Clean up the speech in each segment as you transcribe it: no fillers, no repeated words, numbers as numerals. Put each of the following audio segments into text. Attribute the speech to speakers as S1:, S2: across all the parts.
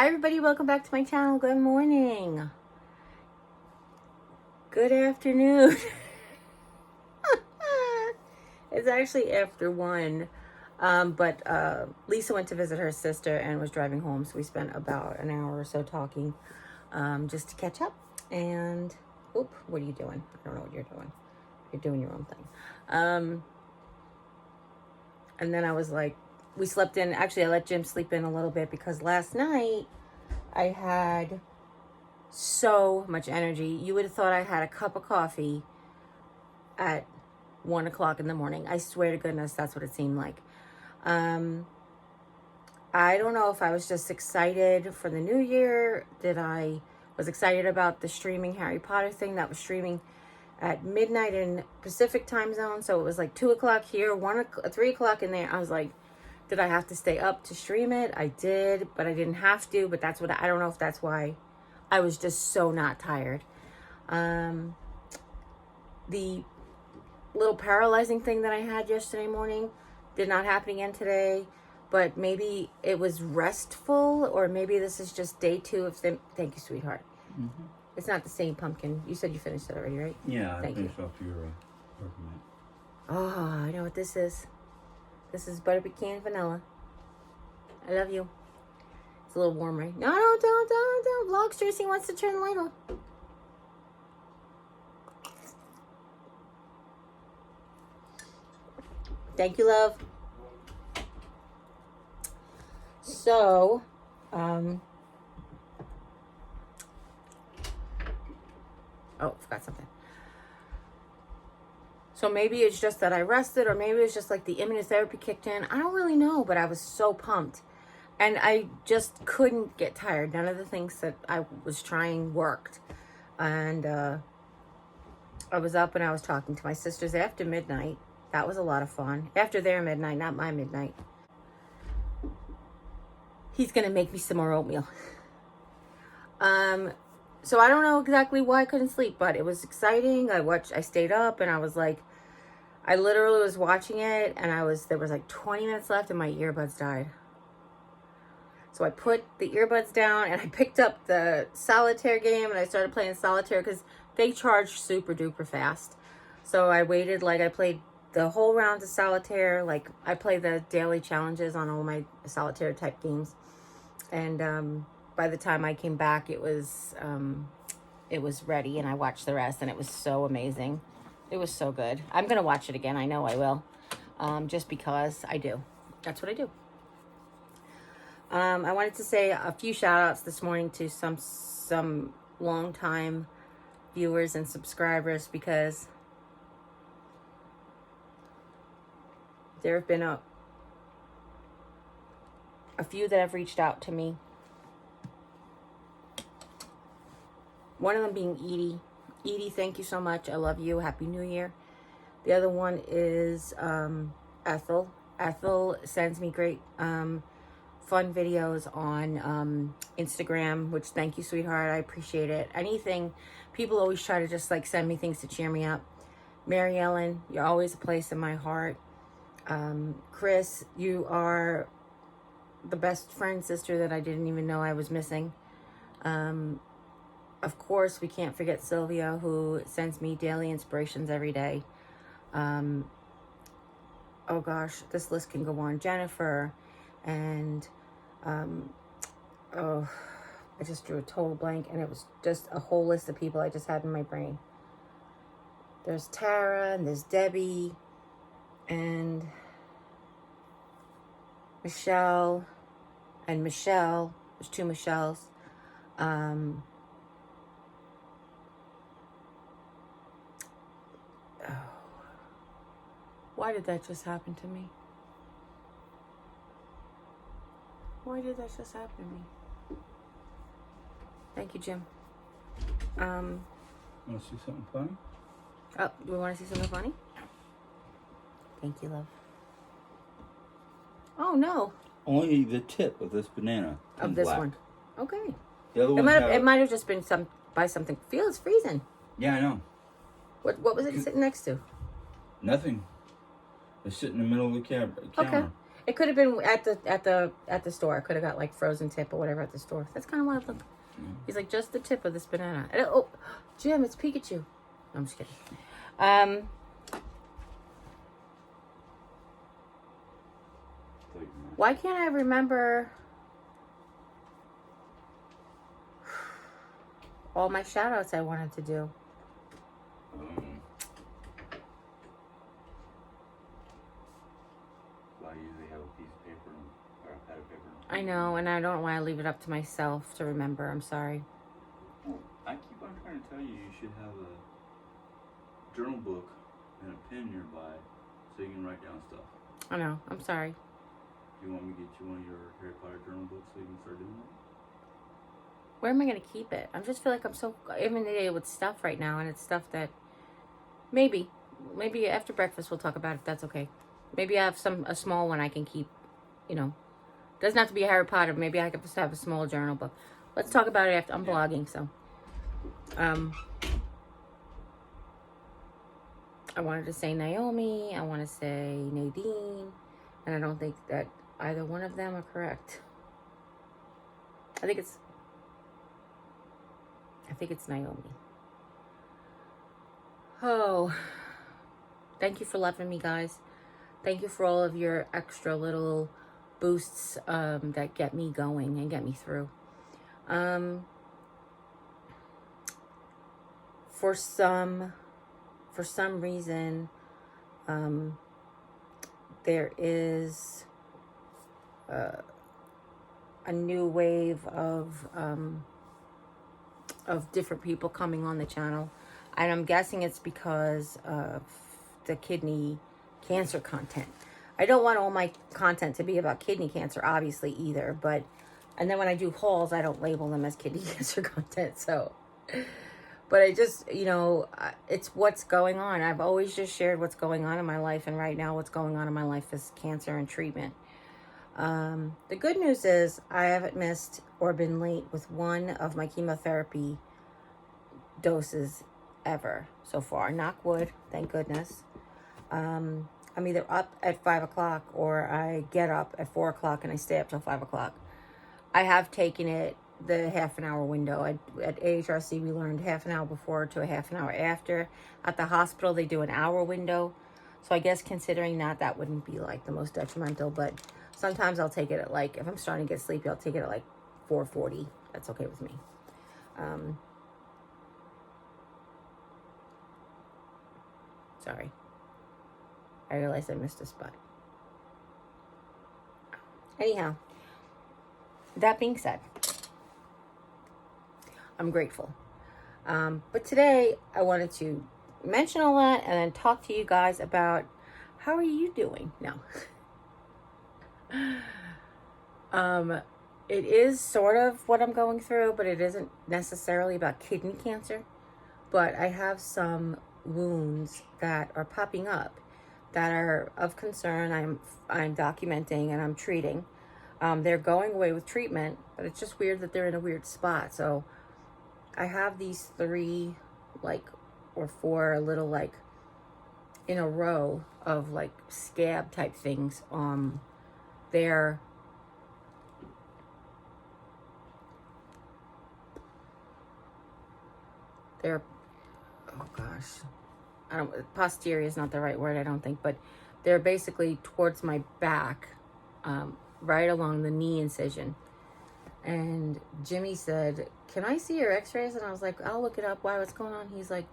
S1: Hi everybody, welcome back to my channel. Good morning. Good afternoon. It's actually after 1. But Lisa went to visit her sister and was driving home, so we spent about an hour or so talking just to catch up. And, oop, what are you doing? I don't know what you're doing. You're doing your own thing. And then I was like, we slept in. Actually, I let Jim sleep in a little bit because last night I had so much energy. You would have thought I had a cup of coffee at 1 o'clock in the morning. I swear to goodness, that's what it seemed like. I don't know if I was just excited for the new year. I was excited about the streaming Harry Potter thing that was streaming at midnight in Pacific time zone. So it was like 2 o'clock here, 3 o'clock in there. I was like, did I have to stay up to stream it? I did, but I didn't have to. But that's what I don't know if that's why I was just so not tired. The little paralyzing thing that I had yesterday morning did not happen again today. But maybe it was restful, or maybe this is just day 2 of them. Thank you, sweetheart. Mm-hmm. It's not the same pumpkin. You said you finished it already, right?
S2: Yeah, I finished off your document.
S1: Oh, I know what this is. This is butter pecan vanilla. I love you. It's a little warm, right? No, don't. Vlog Tracy wants to turn the light on. Thank you, love. So, oh, forgot something. So maybe it's just that I rested, or maybe it's just like the immunotherapy kicked in. I don't really know, but I was so pumped. And I just couldn't get tired. None of the things that I was trying worked. And I was up and I was talking to my sisters after midnight. That was a lot of fun. After their midnight, not my midnight. He's going to make me some more oatmeal. So I don't know exactly why I couldn't sleep, but it was exciting. I stayed up and I was like, I literally was watching it, and there was like 20 minutes left and my earbuds died. So I put the earbuds down and I picked up the solitaire game and I started playing solitaire because they charge super duper fast. So I waited, I played the whole round of solitaire. Like, I play the daily challenges on all my solitaire type games. And by the time I came back, it was ready, and I watched the rest, and it was so amazing. It was so good. I'm going to watch it again. I know I will. Just because I do. That's what I do. I wanted to say a few shout outs this morning to some long-time viewers and subscribers, because there have been a few that have reached out to me. One of them being Edie. Edie, thank you so much. I love you. Happy New Year. The other one is Ethel. Ethel sends me great fun videos on Instagram, which, thank you, sweetheart. I appreciate it. Anything. People always try to just send me things to cheer me up. Mary Ellen, you're always a place in my heart. Chris, you are the best friend, sister that I didn't even know I was missing. Of course, we can't forget Sylvia, who sends me daily inspirations every day. Oh gosh, this list can go on. Jennifer, and I just drew a total blank, and it was just a whole list of people I just had in my brain. There's Tara, and there's Debbie, and Michelle, and Michelle. There's 2 Michelles. Why did that just happen to me? Why did that just happen to me? Thank you, Jim.
S2: Want to see something funny?
S1: Oh, do we want to see something funny? Thank you, love. Oh, no.
S2: Only the tip of this banana.
S1: Of this
S2: black.
S1: one. Okay.
S2: The other one
S1: It might have just been by something. It's freezing.
S2: Yeah, I know.
S1: What was it sitting next to?
S2: Nothing. It's sitting in the middle of the counter.
S1: Okay. It could have been at the store. I could have got like frozen tip or whatever at the store. That's kind of why I look. He's like, just the tip of this banana. And, oh, Jim, it's Pikachu. No, I'm just kidding. Why can't I remember all my shout outs I wanted to do?
S2: I usually have a piece of paper or a pad of paper.
S1: I know, and I don't want to leave it up to myself to remember. I'm sorry.
S2: Well, I keep on trying to tell you, you should have a journal book and a pen nearby so you can write down stuff.
S1: I know. I'm sorry.
S2: You want me to get you one of your Harry Potter journal books so you can start doing that?
S1: Where am I going to keep it? I just feel like I'm so inundated with stuff right now, and it's stuff that maybe after breakfast we'll talk about if that's okay. Maybe I have a small one I can keep, you know. Doesn't have to be Harry Potter. Maybe I could just have a small journal book. Let's talk about it after I'm blogging, so. I wanted to say Naomi. I want to say Nadine. And I don't think that either one of them are correct. I think it's Naomi. Oh, thank you for loving me, guys. Thank you for all of your extra little boosts that get me going and get me through. For some reason, there is a new wave of different people coming on the channel, and I'm guessing it's because of the kidney cancer content. I don't want all my content to be about kidney cancer, obviously, either, and then when I do hauls, I don't label them as kidney cancer content, so, but I just, it's what's going on. I've always just shared what's going on in my life, and right now what's going on in my life is cancer and treatment. The good news is I haven't missed or been late with one of my chemotherapy doses ever so far. Knock wood, thank goodness. I'm either up at 5 o'clock or I get up at 4 o'clock and I stay up till 5 o'clock. I have taken it the half an hour window. At AHRC, we learned half an hour before to a half an hour after. At the hospital, they do an hour window. So I guess considering that wouldn't be like the most detrimental, but sometimes I'll take it at like, if I'm starting to get sleepy, I'll take it at like 4:40. That's okay with me. Sorry. I realized I missed a spot. Anyhow, that being said, I'm grateful. But today I wanted to mention all that and then talk to you guys about how are you doing? No. It is sort of what I'm going through, but it isn't necessarily about kidney cancer. But I have some wounds that are popping up that are of concern. I'm documenting and I'm treating. They're going away with treatment, but it's just weird that they're in a weird spot. So I have these 3 or 4 little in a row of scab type things. They're oh gosh, posterior is not the right word, I don't think, but they're basically towards my back, right along the knee incision. And Jimmy said, "Can I see your x-rays?" And I was like, "I'll look it up. Why, what's going on?" He's like,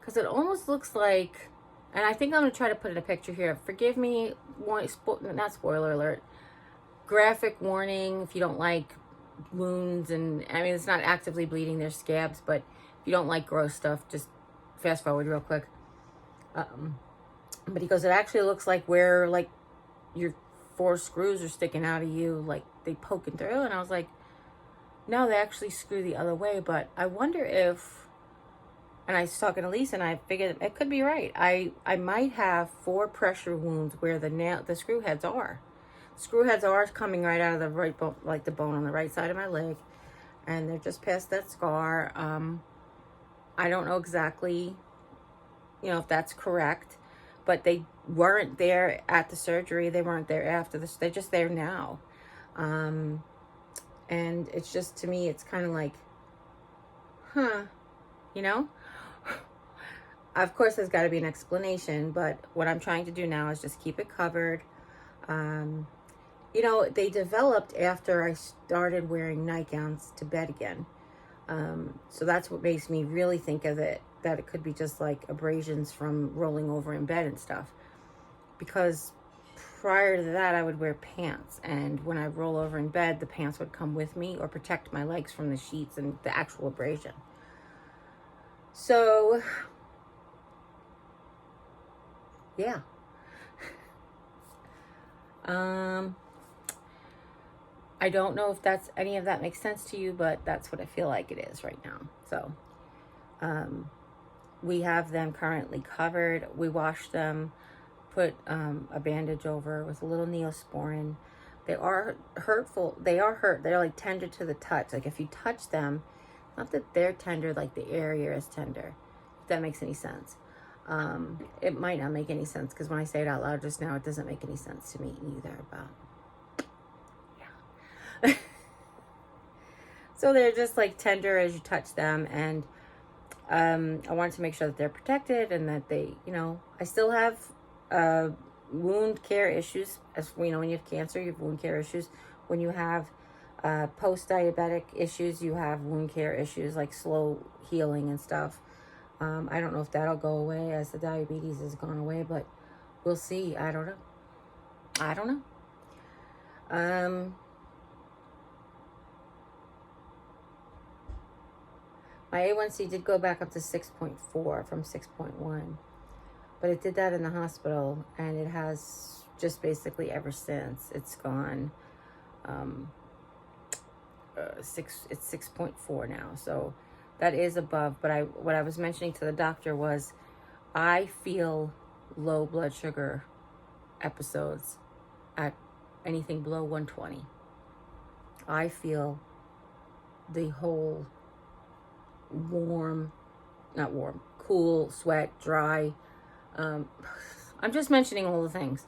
S1: "Because it almost looks like," and I think I'm going to try to put in a picture here. Forgive me, not spoiler alert, graphic warning if you don't like wounds. And I mean, it's not actively bleeding, there's scabs, but if you don't like gross stuff, just fast forward real quick. But he goes, "It actually looks like where your 4 screws are sticking out of you, they poking through." And I was like, "No, they actually screw the other way." But I wonder if, and I was talking to Lisa and I figured it could be right. I might have 4 pressure wounds where the screw heads are. Screw heads are coming right out of the right bone, the bone on the right side of my leg. And they're just past that scar. I don't know exactly, if that's correct. but they weren't there at the surgery. They weren't there after this. They're just there now. And it's just, to me, it's kind of like, huh, you know? Of course, there's got to be an explanation, but what I'm trying to do now is just keep it covered. You know, they developed after I started wearing nightgowns to bed again. So that's what makes me really think of it, that it could be just like abrasions from rolling over in bed and stuff. Because prior to that, I would wear pants. And when I roll over in bed, the pants would come with me or protect my legs from the sheets and the actual abrasion. So, yeah. I don't know if that's any of that makes sense to you, but that's what I feel like it is right now. So, we have them currently covered. We wash them, put a bandage over with a little Neosporin. They are hurtful. They are hurt. They're like tender to the touch. Like if you touch them, not that they're tender, like the area is tender. If that makes any sense. It might not make any sense because when I say it out loud just now, it doesn't make any sense to me either. But yeah. So they're just like tender as you touch them, and I wanted to make sure that they're protected and that they, you know, I still have wound care issues. As you know, when you have cancer, you have wound care issues. When you have post-diabetic issues, you have wound care issues like slow healing and stuff. I don't know if that'll go away as the diabetes has gone away, but we'll see. I don't know. My A1C did go back up to 6.4 from 6.1, but it did that in the hospital, and it has just basically ever since. It's gone. It's 6.4 now, so that is above. But what I was mentioning to the doctor was, I feel low blood sugar episodes at anything below 120. I feel the whole cool, sweat, dry. I'm just mentioning all the things.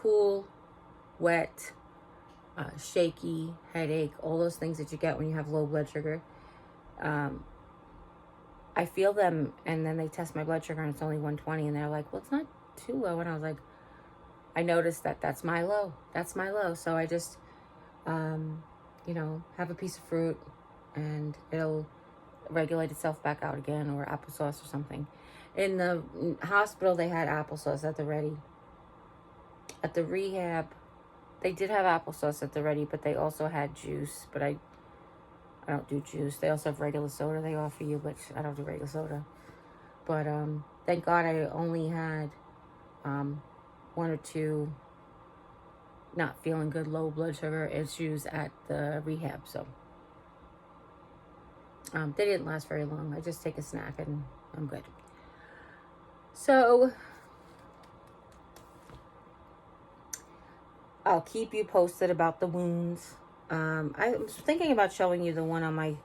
S1: Cool, wet, shaky, headache, all those things that you get when you have low blood sugar. I feel them, and then they test my blood sugar and it's only 120, and they're like, well, it's not too low. And I was like, I noticed that's my low. That's my low. So I just, you know, have a piece of fruit and it'll regulate itself back out again, or applesauce or something. In the hospital, they had applesauce at the ready. At the rehab, they did have applesauce at the ready, but they also had juice. But I don't do juice. They also have regular soda they offer you, but I don't do regular soda. But thank God I only had one or two not feeling good low blood sugar issues at the rehab. So they didn't last very long. I just take a snack and I'm good. So I'll keep you posted about the wounds. I was thinking about showing you the one on my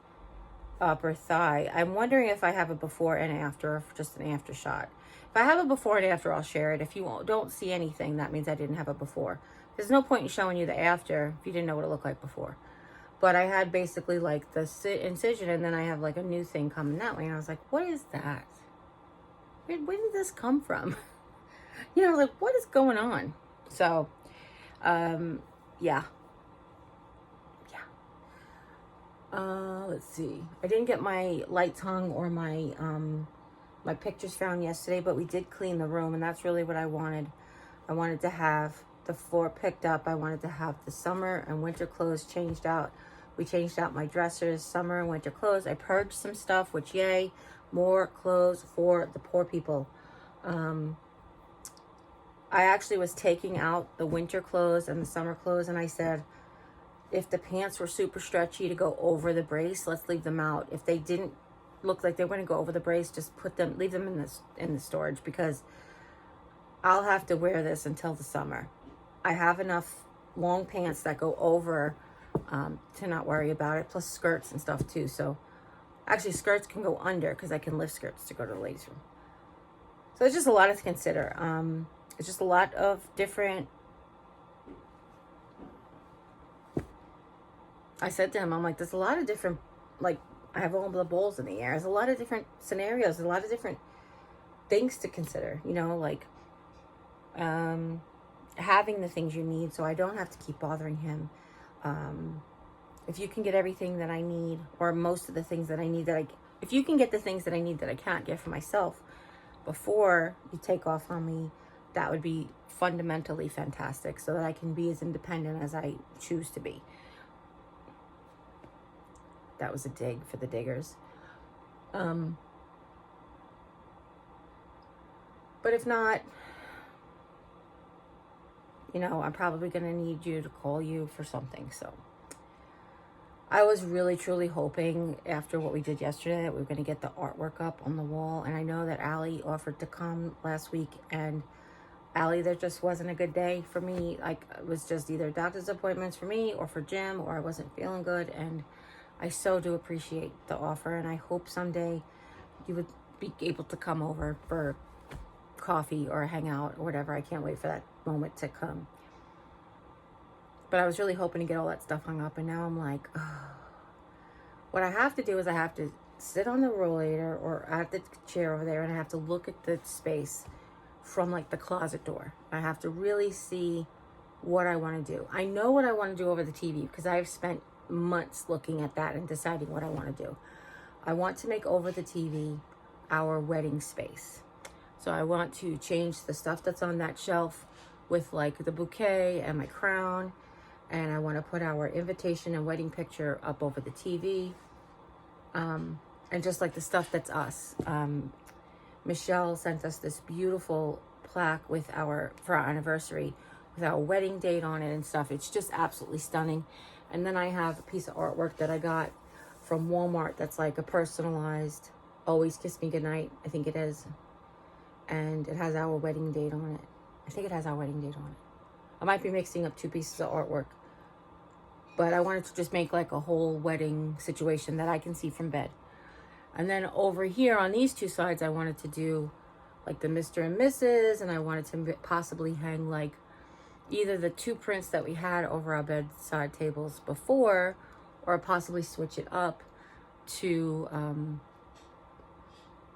S1: upper thigh. I'm wondering if I have a before and after, or just an after shot. If I have a before and after, I'll share it. If you don't see anything, that means I didn't have a before. There's no point in showing you the after if you didn't know what it looked like before. But I had basically like the incision, and then I have like a new thing coming that way. And I was like, what is that? Where did this come from? You know, like, what is going on? So, yeah. Let's see. I didn't get my lights hung or my my pictures found yesterday, but we did clean the room, and that's really what I wanted. I wanted to have the floor picked up. I wanted to have the summer and winter clothes changed out. We changed out my dressers, summer and winter clothes. I purged some stuff, which yay, more clothes for the poor people. I actually was taking out the winter clothes and the summer clothes, and I said, if the pants were super stretchy to go over the brace, let's leave them out. If they didn't look like they were going to go over the brace, just leave them in the storage, because I'll have to wear this until the summer. I have enough long pants that go over to not worry about it, plus skirts and stuff too. So actually skirts can go under because I can lift skirts to go to the ladies' room. So it's just a lot to consider. It's just a lot of different. I said to him, I'm like, there's a lot of different, like, I have all the balls in the air. There's a lot of different scenarios, a lot of different things to consider, like having the things you need so I don't have to keep bothering him. If you can get everything that I need, or most of the things that I need if you can get the things that I need that I can't get for myself before you take off on me, that would be fundamentally fantastic so that I can be as independent as I choose to be. That was a dig for the diggers. But if not, I'm probably going to need you to call you for something. So I was really, truly hoping after what we did yesterday that we were going to get the artwork up on the wall. And I know that Allie offered to come last week. And Allie, there just wasn't a good day for me. Like, it was just either doctor's appointments for me or for Jim, or I wasn't feeling good. And I so do appreciate the offer. And I hope someday you would be able to come over for coffee or hang out or whatever. I can't wait for that moment to come. But I was really hoping to get all that stuff hung up, and now I'm like, oh. What I have to do is I have to sit on the rollator or at the chair over there, and I have to look at the space from like the closet door. I have to really see what I want to do. I know what I want to do over the TV because I've spent months looking at that and deciding what I want to do. I want to make over the TV our wedding space. So I want to change the stuff that's on that shelf with like the bouquet and my crown. And I want to put our invitation and wedding picture up over the TV. And just like the stuff that's us. Michelle sent us this beautiful plaque for our anniversary with our wedding date on it and stuff. It's just absolutely stunning. And then I have a piece of artwork that I got from Walmart that's like a personalized Always Kiss Me Goodnight, I think it is. And it has our wedding date on it. I think it has our wedding date on it. I might be mixing up two pieces of artwork. But I wanted to just make like a whole wedding situation that I can see from bed. And then over here on these two sides, I wanted to do like the Mr. and Mrs. And I wanted to possibly hang like either the two prints that we had over our bedside tables before, or possibly switch it up to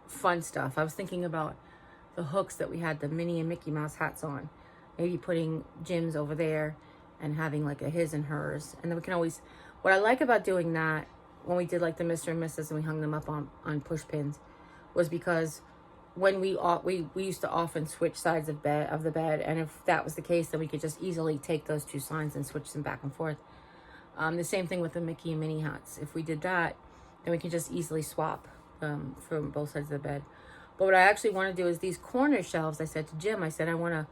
S1: fun stuff. I was thinking about the hooks that we had the Minnie and Mickey Mouse hats on. Maybe putting Jim's over there and having like a his and hers. And then we can always, what I like about doing that when we did like the Mr. and Mrs. and we hung them up on push pins was because when we used to often switch sides of the bed. And if that was the case, then we could just easily take those two signs and switch them back and forth. The same thing with the Mickey and Minnie hats. If we did that, then we can just easily swap from both sides of the bed. But what I actually want to do is these corner shelves. I said to Jim, I said, I want to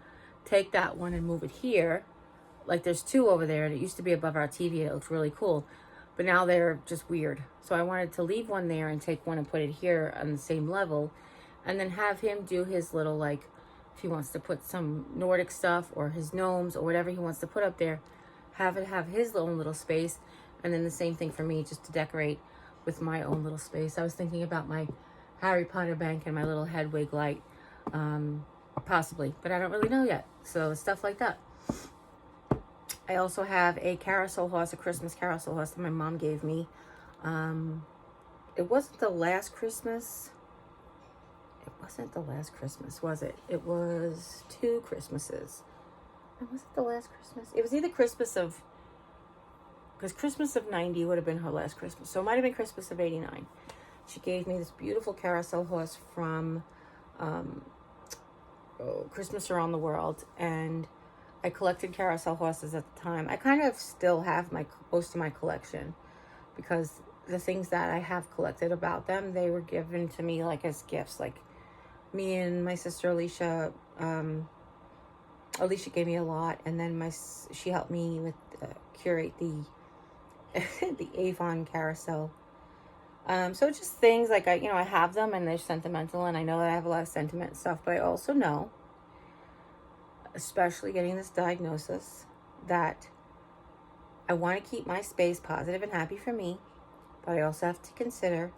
S1: take that one and move it here. Like there's two over there, and it used to be above our TV. It looks really cool. But now they're just weird. So I wanted to leave one there and take one and put it here on the same level. And then have him do his little, like, if he wants to put some Nordic stuff or his gnomes or whatever he wants to put up there, have it have his own little space. And then the same thing for me, just to decorate with my own little space. I was thinking about my Harry Potter bank and my little Hedwig light. Possibly, but I don't really know yet. So stuff like that. I also have a carousel horse, a Christmas carousel horse that my mom gave me. It wasn't the last Christmas. It wasn't the last Christmas, was it? It was 2 Christmases. And was it the last Christmas? It was either because Christmas of 90 would have been her last Christmas. So it might have been Christmas of 89. She gave me this beautiful carousel horse from Christmas Around the World. And I collected carousel horses at the time. I kind of still have most of my collection because the things that I have collected about them, they were given to me like as gifts. Like me and my sister Alicia, Alicia gave me a lot, and then she helped me with curate the the Avon carousel. So just things like I have them and they're sentimental, and I know that I have a lot of sentiment and stuff, but I also know, especially getting this diagnosis, that I want to keep my space positive and happy for me, but I also have to consider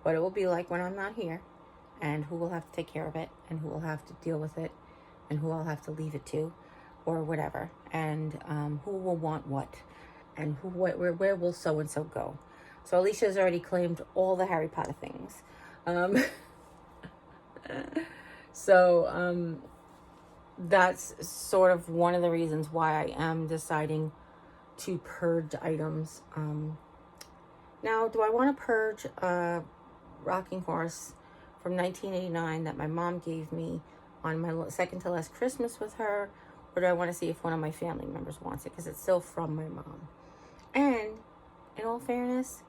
S1: what it will be like when I'm not here, and who will have to take care of it, and who will have to deal with it, and who I'll have to leave it to, or whatever, and who will want what, and where will so and so go. So Alicia's already claimed all the Harry Potter things. So that's sort of one of the reasons why I am deciding to purge items. Now, do I want to purge a rocking horse from 1989 that my mom gave me on my second to last Christmas with her, or do I want to see if one of my family members wants it, because it's still from my mom? And in all fairness,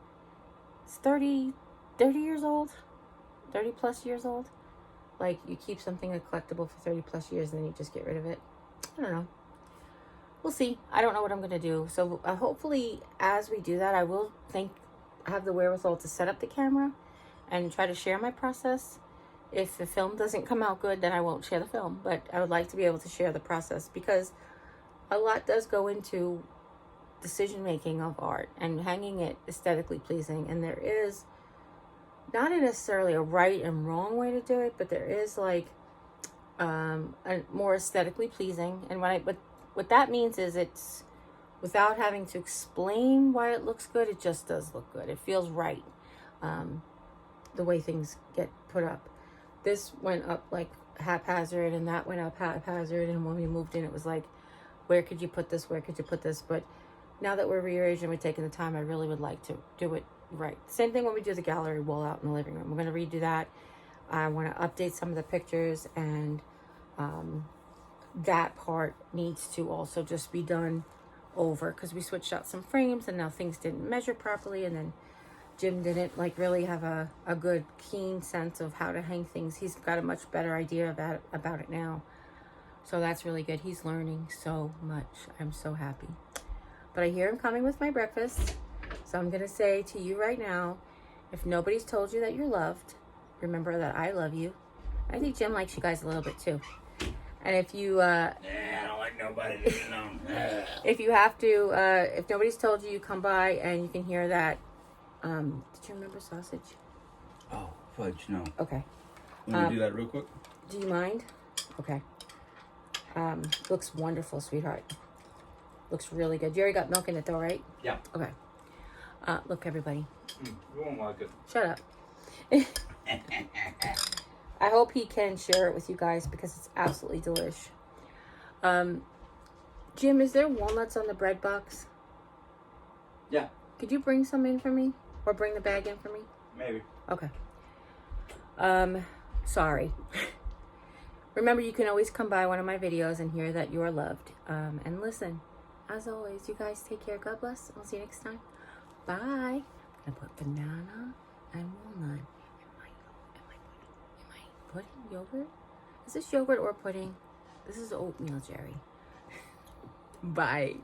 S1: it's 30 years old, 30 plus years old. Like, you keep something a collectible for 30 plus years and then you just get rid of it. I don't know. We'll see. I don't know what I'm going to do. So hopefully as we do that, I will have the wherewithal to set up the camera and try to share my process. If the film doesn't come out good, then I won't share the film. But I would like to be able to share the process, because a lot does go into decision making of art and hanging it aesthetically pleasing. And there is not necessarily a right and wrong way to do it, but there is like a more aesthetically pleasing. And what that means is it's without having to explain why it looks good. It just does look good. It feels right. The way things get put up. This went up like haphazard, and that went up haphazard. And when we moved in, it was like, where could you put this? Where could you put this? But now that we're rearranging, we're taking the time, I really would like to do it right. Same thing when we do the gallery wall out in the living room. We're going to redo that. I want to update some of the pictures, and that part needs to also just be done over, because we switched out some frames and now things didn't measure properly, and then Jim didn't like really have a good keen sense of how to hang things. He's got a much better idea about it now, so that's really good. He's learning so much. I'm so happy. But I hear him coming with my breakfast, so I'm gonna say to you right now, if nobody's told you that you're loved, remember that I love you. I think Jim likes you guys a little bit too. And if you
S2: I don't like nobody to know.
S1: if you have to, if nobody's told you, you come by and you can hear that. Did you remember sausage?
S2: Oh, fudge, no.
S1: Okay.
S2: Let me do that real quick.
S1: Do you mind? Okay. Looks wonderful, sweetheart. Looks really good. Jerry got milk in it though, right?
S2: Yeah.
S1: Okay. Look, everybody.
S2: You won't like it.
S1: Shut up. I hope he can share it with you guys, because it's absolutely delish. Jim, is there walnuts on the bread box?
S2: Yeah.
S1: Could you bring some in for me? Or bring the bag in for me?
S2: Maybe.
S1: Okay. Sorry. Remember, you can always come by one of my videos and hear that you are loved. And listen, as always, you guys take care. God bless. I'll see you next time. Bye. I'm going to put banana and walnut in my pudding. Yogurt? Is this yogurt or pudding? This is oatmeal, Jerry. Bye.